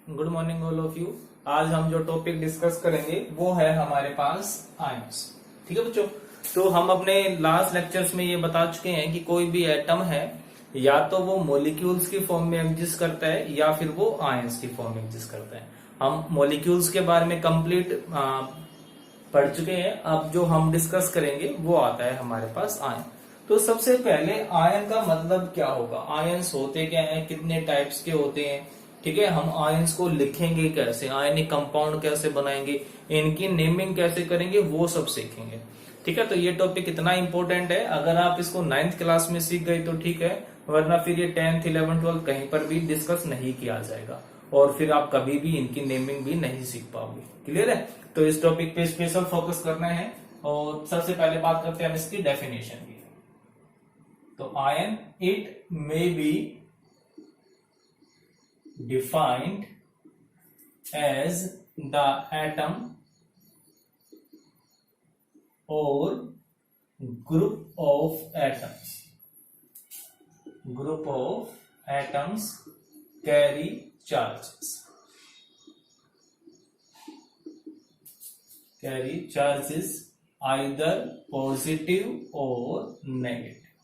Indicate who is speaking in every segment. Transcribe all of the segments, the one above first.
Speaker 1: Good morning all of you. आज हम जो टॉपिक डिस्कस करेंगे वो है हमारे पास आयंस। ठीक है बच्चों, तो हम अपने लास्ट लेक्चर्स में ये बता चुके हैं कि कोई भी एटम है या तो वो मॉलिक्यूल्स की फॉर्म में एग्जिस्ट करता है या फिर वो आयंस की फॉर्म में एग्जिस्ट करता है। हम मॉलिक्यूल्स के बारे में कंप्लीट पढ़ चुके हैं। अब जो हम डिस्कस करेंगे वो आता है हमारे पास आयन। तो सबसे पहले आयन का मतलब क्या होगा, आयंस होते क्या हैं, कितने टाइप्स के होते हैं। ठीक है, हम आयंस को लिखेंगे कैसे, आयनिक कंपाउंड कैसे बनाएंगे, इनकी नेमिंग कैसे करेंगे, वो सब सीखेंगे। ठीक है, तो ये टॉपिक इतना इंपॉर्टेंट है, अगर आप इसको 9th क्लास में सीख गए तो ठीक है, वरना फिर ये 10th 11th 12th कहीं पर भी डिस्कस नहीं किया जाएगा और फिर आप कभी भी इनकी नेमिंग भी नहीं सीख पाओगे। क्लियर है, तो इस टॉपिक पे स्पेशल फोकस करना है। और सबसे पहले बात करते हैं हम इसकी डेफिनेशन की। तो ion it may B defined as the atom or group of atoms carry charges either positive or negative।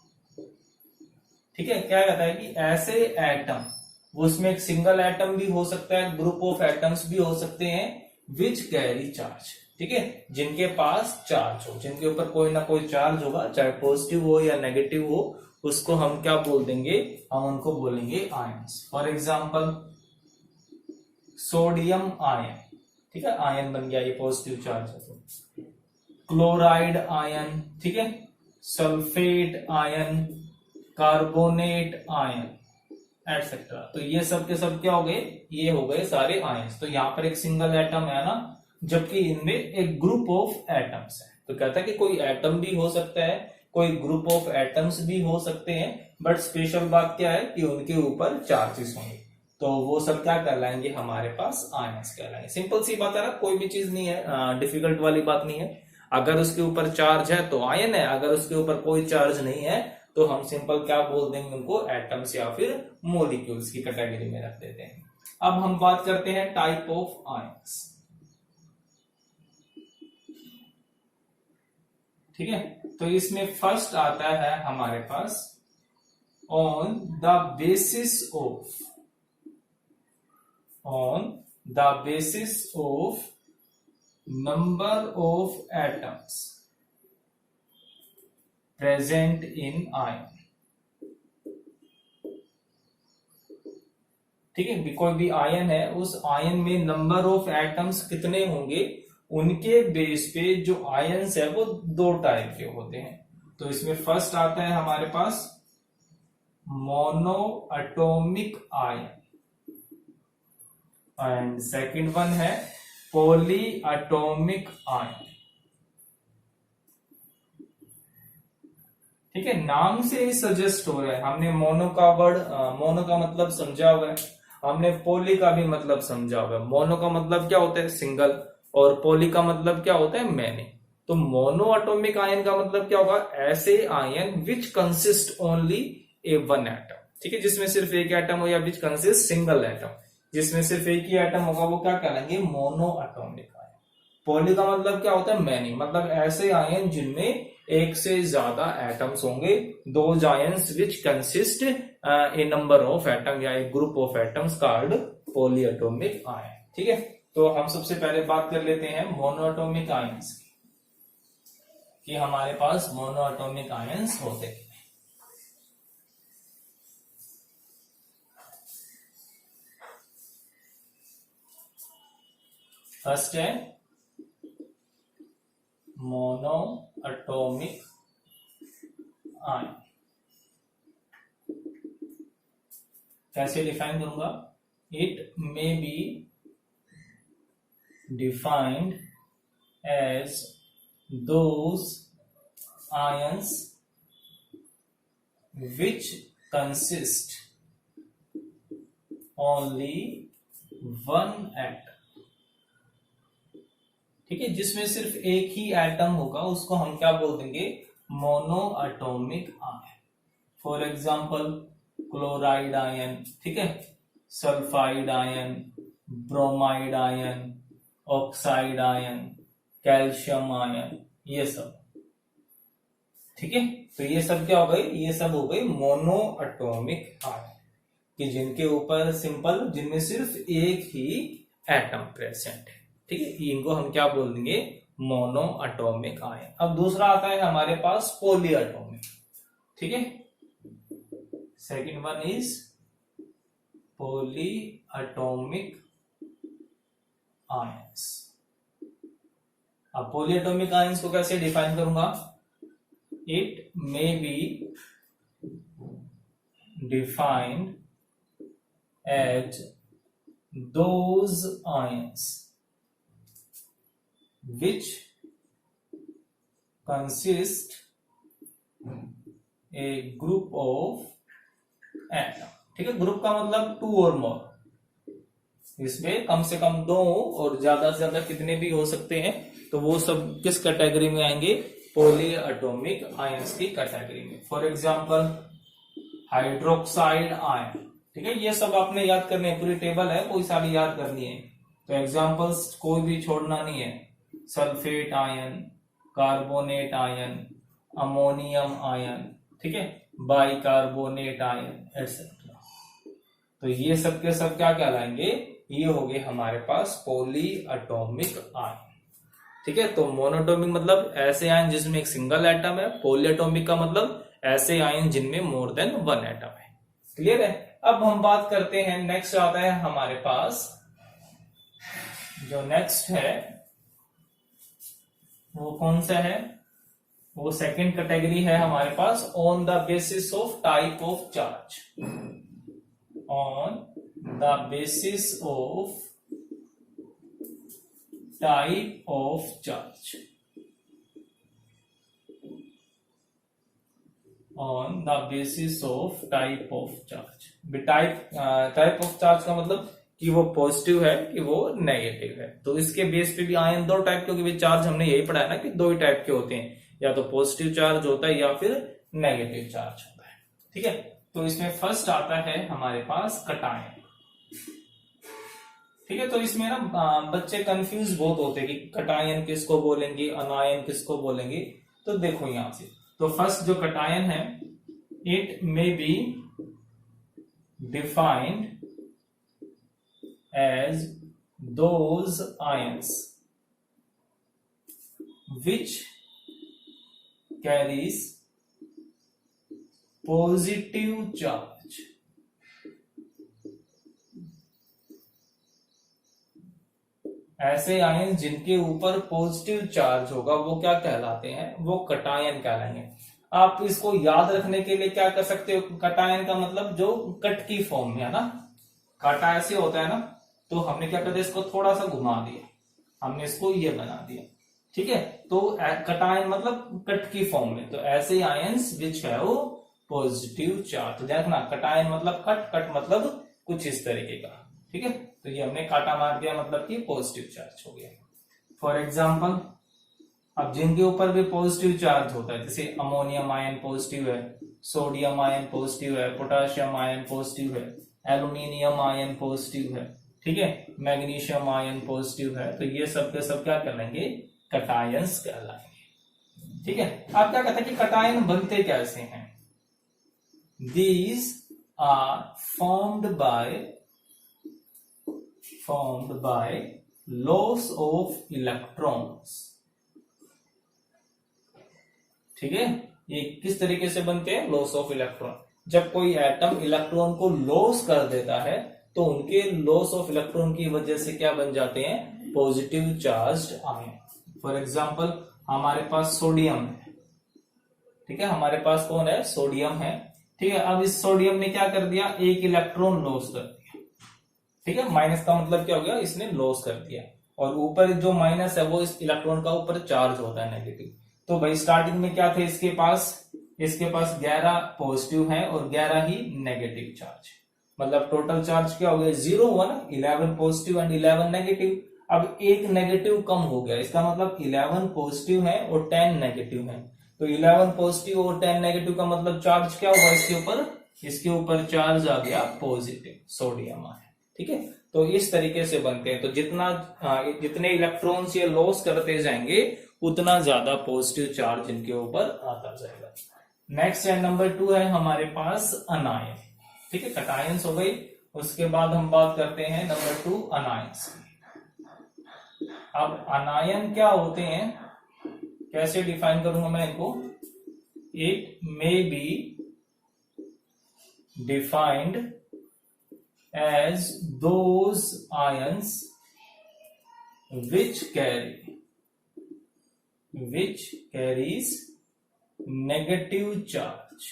Speaker 1: ठीक है, क्या कहता है कि ऐसे एटम, उसमें एक सिंगल एटम भी हो सकता है, ग्रुप ऑफ एटम्स भी हो सकते हैं, विच कैरी चार्ज। ठीक है, जिनके पास चार्ज हो, जिनके ऊपर कोई ना कोई चार्ज होगा, चाहे पॉजिटिव हो या नेगेटिव हो, उसको हम क्या बोल देंगे, हम उनको बोलेंगे ions. For example sodium ion, ठीक है, आयन बन गया, ये पॉजिटिव चार्ज है तो। क्लोराइड आयन, ठीक है, sulphate ion, carbonate ion etcetera. तो ये सब के सब क्या हो गए, ये हो गए सारे आयंस। तो यहाँ पर एक सिंगल एटम है ना, जबकि इनमें एक ग्रुप ऑफ एटम्स है। तो कहता है कि कोई एटम भी हो सकता है, कोई ग्रुप ऑफ एटम्स भी हो सकते हैं, बट स्पेशल बात क्या है कि उनके ऊपर चार्जेस होंगे, तो वो सब क्या कहलाएंगे, हमारे पास आयंस कहलाएंगे। सिंपल सी बात है ना, कोई भी चीज नहीं है, डिफिकल्ट वाली बात नहीं है। अगर उसके ऊपर चार्ज है तो आयन है, अगर उसके ऊपर कोई चार्ज नहीं है तो हम सिंपल क्या बोल देंगे, उनको एटम्स या फिर मॉलिक्यूल्स की कैटेगरी में रख देते हैं। अब हम बात करते हैं टाइप ऑफ आयंस। ठीक है, तो इसमें फर्स्ट आता है हमारे पास on the basis of number of atoms present in ion. ठीक है, कोई भी आयन है, उस आयन में नंबर ऑफ एटम्स कितने होंगे, उनके बेस पे जो आयंस है वो दो टाइप के होते हैं। तो इसमें फर्स्ट आता है हमारे पास mono atomic ion and second one है पॉली एटॉमिक आयन। ठीक है, नाम से ही सजेस्ट हो रहा है, हमने मोनो का वर्ड, मोनो का मतलब समझा हुआ है, हमने पॉली का भी मतलब समझा हुआ है। मोनो का मतलब क्या होता है, सिंगल, और पॉली का मतलब क्या होता है, मैनी। तो मोनो एटॉमिक आयन का मतलब क्या होगा, ऐसे आयन विच कंसिस्ट ओनली ए वन एटम। ठीक है, जिसमें सिर्फ एक एटम हो, या विच कंसिस्ट सिंगल एटम, जिसमें सिर्फ एक ही एटम होगा, वो क्या कहलाएंगे, मोनो एटॉमिक आयन। पॉली का मतलब क्या होता है, मैनी, मतलब ऐसे आयन जिनमें एक से ज्यादा एटम्स होंगे, those ions which consist a number of atom या a group of atoms called polyatomic ion. ठीक है, तो हम सबसे पहले बात कर लेते हैं मोनोएटॉमिक आयंस की, कि हमारे पास मोनोएटॉमिक आयंस होते हैं। फर्स्ट है मोनो एटॉमिक आयन। कैसे डिफाइन करूंगा, it may be defined as those ions which consist only one atom. ठीक है, जिसमें सिर्फ एक ही एटम होगा, उसको हम क्या बोल देंगे, mono atomic ion. For example chloride ion, ठीक है, sulphide ion, bromide ion, oxide ion, calcium ion, ये सब। ठीक है, तो ये सब क्या हो गई, ये सब हो गई मोनो एटॉमिक आयन, कि जिनके ऊपर सिंपल, जिनमें सिर्फ एक ही एटम प्रेजेंट है। ठीक है, इनको हम क्या बोल देंगे, मोनो एटॉमिक आयन। अब दूसरा आता है हमारे पास पॉली एटॉमिक। ठीक है, second one is poly atomic ions. अब पॉली एटॉमिक आयंस को कैसे डिफाइन करूंगा, it may be defined as those ions which consist a group of atom। ठीक है, ग्रुप का मतलब टू और मोर, इसमें कम से कम दो और ज्यादा से ज्यादा कितने भी हो सकते हैं, तो वो सब किस कैटेगरी में आएंगे, पॉली एटॉमिक आयंस की कैटेगरी में। For example hydroxide ion. ठीक है, ये सब आपने याद करने हैं, पूरी टेबल है, कोई सारी याद करनी है, तो एग्जांपल्स कोई भी छोड़ना नहीं है। Sulphate ion, carbonate ion, ammonium ion, ठीक है, बाइकार्बोनेट आयन एटसेट्रा। तो ये सब के सब क्या कहलाएंगे, ये हो गए हमारे पास पॉली एटॉमिक आयन। ठीक है, तो मोनोएटॉमिक मतलब ऐसे आयन जिसमें एक सिंगल एटम है, पॉली एटॉमिक का मतलब ऐसे आयन जिनमें मोर देन वन एटम है। क्लियर है। अब हम बात करते हैं, नेक्स्ट आता है हमारे पास, जो नेक्स्ट है वो कौन सा है, वो सेकंड कैटेगरी है हमारे पास, on the basis of type of charge. On the basis of type of charge, on the basis of type of charge. Type of charge का मतलब कि वो पॉजिटिव है कि वो नेगेटिव है। तो इसके बेस पे भी आयन दो टाइप के, क्योंकि चार्ज हमने यही पढ़ा है ना कि दो ही टाइप के होते हैं, या तो पॉजिटिव चार्ज होता है या फिर नेगेटिव चार्ज होता है। ठीक है, तो इसमें फर्स्ट आता है हमारे पास कटायन। ठीक है, तो इसमें ना बच्चे कंफ्यूज बहुत होते हैं कि कटायन किसको बोलेंगे, अनायन किसको बोलेंगे। तो देखो यहां से, तो फर्स्ट जो कटायन है, it may be defined as those ions which carries positive charge. ऐसे आयन जिनके ऊपर पॉजिटिव चार्ज होगा वो क्या कहलाते हैं, वो कटायन कहलाएंगे। आप इसको याद रखने के लिए क्या कर सकते हो, कटायन का मतलब जो कट की फॉर्म में है ना, काटा ऐसे होता है ना, तो हमने क्या कर दिया, इसको थोड़ा सा घुमा दिया, हमने इसको ये बना दिया। ठीक है, तो कटायन मतलब कट की फॉर्म में, तो ऐसे आयंस विच है वो पॉजिटिव चार्ज। तो देखना, कटायन मतलब कट, कट मतलब कुछ इस तरीके का। ठीक है, तो ये हमने काटा मार दिया, मतलब कि पॉजिटिव चार्ज हो गया। फॉर एग्जाम्पल, अब जिनके ऊपर भी पॉजिटिव चार्ज होता है, जैसे अमोनियम आयन पॉजिटिव है, सोडियम आयन पॉजिटिव है, पोटाशियम आयन पॉजिटिव है, एल्यूमिनियम आयन पॉजिटिव है, ठीक है, मैग्नीशियम आयन पॉजिटिव है, तो ये सब के सब क्या कहलाएंगे, कटायंस कहलाएंगे। ठीक है, आप क्या कहते हैं कि कटायन बनते कैसे हैं। These are formed by loss of electrons. ठीक है, ये किस तरीके से बनते हैं, लॉस ऑफ इलेक्ट्रॉन। जब कोई एटम इलेक्ट्रॉन को लॉस कर देता है तो उनके लॉस ऑफ इलेक्ट्रॉन की वजह से क्या बन जाते हैं, positive charged ion. For example, हमारे पास सोडियम है, ठीक है, हमारे पास कौन है, सोडियम है। ठीक है, अब इस सोडियम ने क्या कर दिया, एक इलेक्ट्रॉन लॉस कर दिया। ठीक है, माइनस का मतलब क्या हो गया, इसने लॉस कर दिया, और ऊपर जो माइनस है वो इस इलेक्ट्रॉन का ऊपर चार्ज होता है नेगेटिव। तो भाई स्टार्टिंग में क्या थे इसके पास 11 पॉजिटिव है और 11 ही नेगेटिव चार्ज, मतलब टोटल चार्ज क्या हो गया, 0 हुआ ना, 11 पॉजिटिव एंड 11 नेगेटिव। अब एक नेगेटिव कम हो गया, इसका मतलब 11 पॉजिटिव है और 10 नेगेटिव है। तो 11 पॉजिटिव और 10 नेगेटिव का मतलब चार्ज क्या होगा, इसके ऊपर चार्ज आ गया पॉजिटिव, सोडियम आयन। ठीक है, तो इस तरीके से बनते हैं। तो जितने इलेक्ट्रॉन्स ये लॉस करते जाएंगे उतना ज्यादा पॉजिटिव चार्ज इनके ऊपर आता जाएगा। नेक्स्ट है नंबर 2 है हमारे पास अनायन। ठीक है, कैटायंस हो गई। उसके बाद हम बात करते हैं नंबर 2 अनायंस। अब अनायन क्या होते हैं, कैसे डिफाइन करूंगा मैं इनको। It may be defined as those ions which carries negative charge।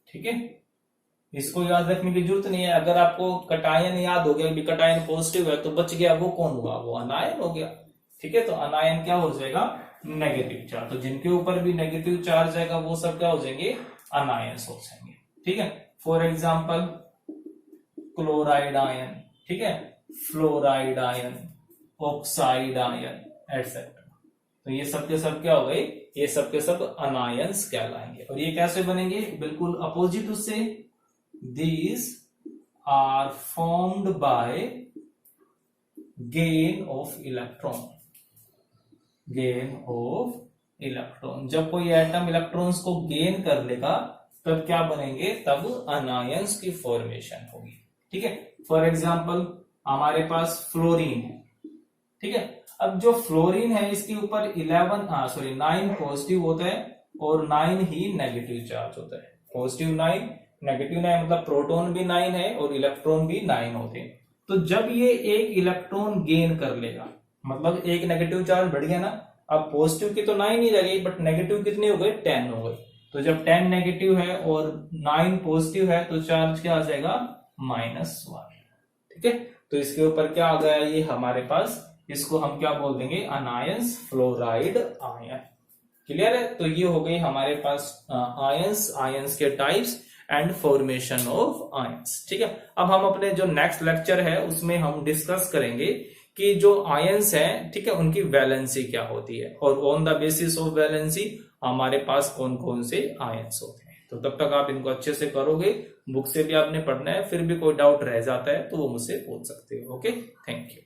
Speaker 1: ठीक है, इसको याद रखने की जरूरत नहीं है। अगर आपको कटायन याद हो गया, कटायन पॉजिटिव है तो बच गया, वो कौन हुआ, वो अनायन हो गया। ठीक है, तो अनायन क्या हो जाएगा, नेगेटिव चार्ज। तो जिनके ऊपर भी नेगेटिव चार्ज आएगा वो सब क्या हो जाएंगे, अनायंस हो जाएंगे। ठीक है, फॉर एग्जाम्पल क्लोराइड आयन, ठीक है, fluoride ion, oxide ion etcetera. तो ये सब के सब क्या हो गए, ये सब के सब अनायंस कहलाएंगे। और ये कैसे बनेंगे, बिल्कुल अपोजिट उससे। These are formed by gain of electron. Gain of electron, जब कोई एटम इलेक्ट्रॉन्स को गेन कर लेगा तब क्या बनेंगे, तब अनायंस की फॉर्मेशन होगी। ठीक है, फॉर एग्जांपल हमारे पास फ्लोरीन है। ठीक है, अब जो फ्लोरीन है इसके ऊपर 9 पॉजिटिव होता है और 9 ही नेगेटिव चार्ज होता है। पॉजिटिव 9, नेगेटिव 9, मतलब प्रोटॉन भी 9 है और इलेक्ट्रॉन भी 9 होते हैं। तो जब ये एक इलेक्ट्रॉन गेन कर लेगा, मतलब एक नेगेटिव चार्ज बढ़ गया ना, अब पॉजिटिव की तो 9 ही रह गई, बट नेगेटिव कितने हो गए, 10 हो गए। तो जब 10 नेगेटिव है और 9 पॉजिटिव है तो चार्ज क्या आ जाएगा, -1। ठीक है, तो इसके ऊपर क्या आ गया, ये हमारे पास, इसको हम क्या बोल देंगे, अनायंस फ्लोराइड आयन। क्लियर है, तो ये हो गई हमारे पास आयंस के types and formation of ions. ठीक है, अब हम अपने जो नेक्स्ट लेक्चर है उसमें हम डिस्कस करेंगे कि जो आयंस है, ठीक है, उनकी वैलेंसी क्या होती है और on the basis of valency हमारे पास कौन कौन से आयंस होते हैं। तो तब तक आप इनको अच्छे से करोगे, बुक से भी आपने पढ़ना है। फिर भी कोई डाउट रह जाता है तो वो मुझसे पूछ सकते हो। Okay, thank you.